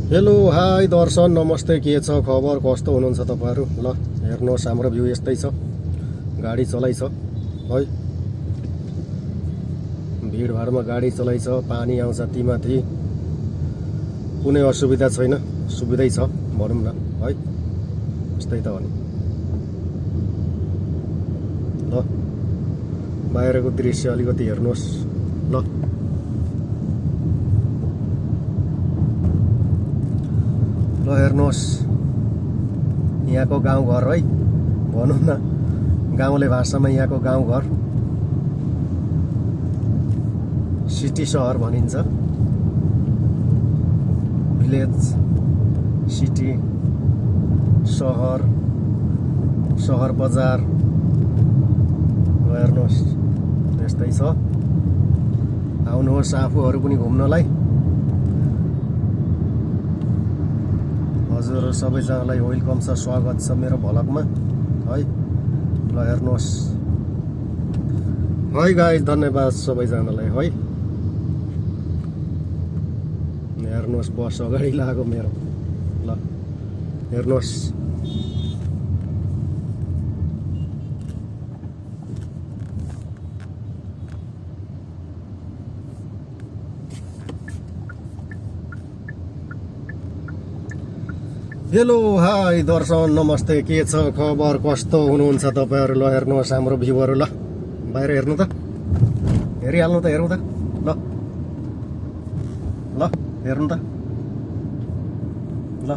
Hello hi दर्शन नमस्ते, के छ खबर, कस्तो हुनुहुन्छ तपाईहरु? ल हेर्नुहोस्, हाम्रो भ्यू यस्तै छ। गाडी चलाइछ है, भिडभाडमा गाडी चलाइछ, पानी आउँछ तीमाथि, कुनै असुविधा छैन, सुविधै छ भनौँ न है। यस्तै त हो नि। ल बाहिरको दृश्य अलिकति हेर्नुहोस्। ल हेर्नुहोस्, यहाँको गाउँघर है भनौँ न, गाउँले भाषामा यहाँको गाउँघर, सिटी सहर भनिन्छ। भिलेज, सिटी, सहर, सहर बजार। हेर्नुहोस् यस्तै छ। आउनुहोस् आफूहरू पनि घुम्नलाई। हजुर सबैजनालाई वेलकम छ, स्वागत छ मेरो भ्लगमा है। ल हेर्नुहोस् है गाइस, धन्यवाद सबैजनालाई है। हेर्नुहोस् बस अगाडि लाग्यो मेरो। ल हेर्नुहोस्, हेलो हाई दर्शन नमस्ते, के छ खबर, कस्तो हुनुहुन्छ तपाईहरु? ल हेर्नुहोस् हाम्रो भ्यूहरु। ल बाहिर हेर्नु त, हेरिहाल्नु त, हेरौँ त। ल ल हेर्नु त। ल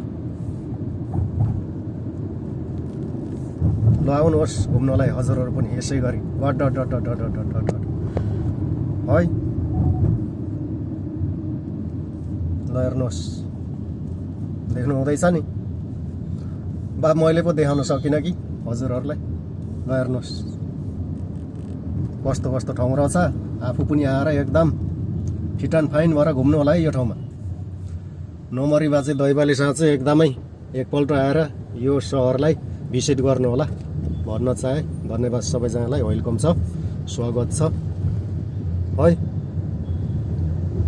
ल आउनुहोस् घुम्नलाई हजुरहरू पनि यसै गरी गड डट डट डट डट डट डट है। ल हेर्नुहोस्, देख्नु हुँदैछ नि बा, मैले पो देखाउन सकिनँ कि हजुरहरूलाई। ल हेर्नुहोस् कस्तो कस्तो ठाउँ रहेछ। आफू पनि आएर एकदम फिट एन्ड फाइन भएर घुम्नु होला है यो ठाउँमा। नोमरी बाजे दैवाली साँच्चै एकदमै एकपल्ट आएर यो सहरलाई भिजिट गर्नु होला भन्न चाहे। धन्यवाद सबैजनालाई, वेलकम छ, स्वागत छ है।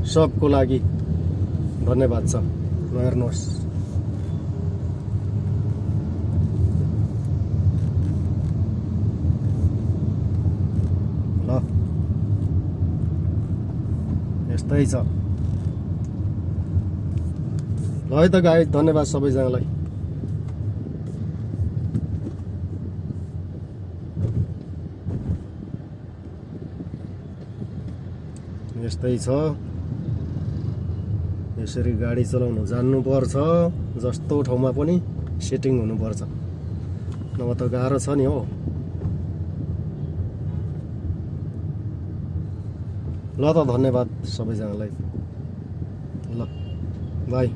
सबको लागि धन्यवाद छ। ल हेर्नुहोस्, यस्तै छ। ल है त गाइस, धन्यवाद सबैजनालाई। यस्तै छ, यसरी गाडी चलाउनु जान्नुपर्छ। जस्तो ठाउँमा पनि सेटिङ हुनुपर्छ, नभए त गाह्रो छ नि हो। ल त धन्यवाद सबैजनालाई। ल बाई।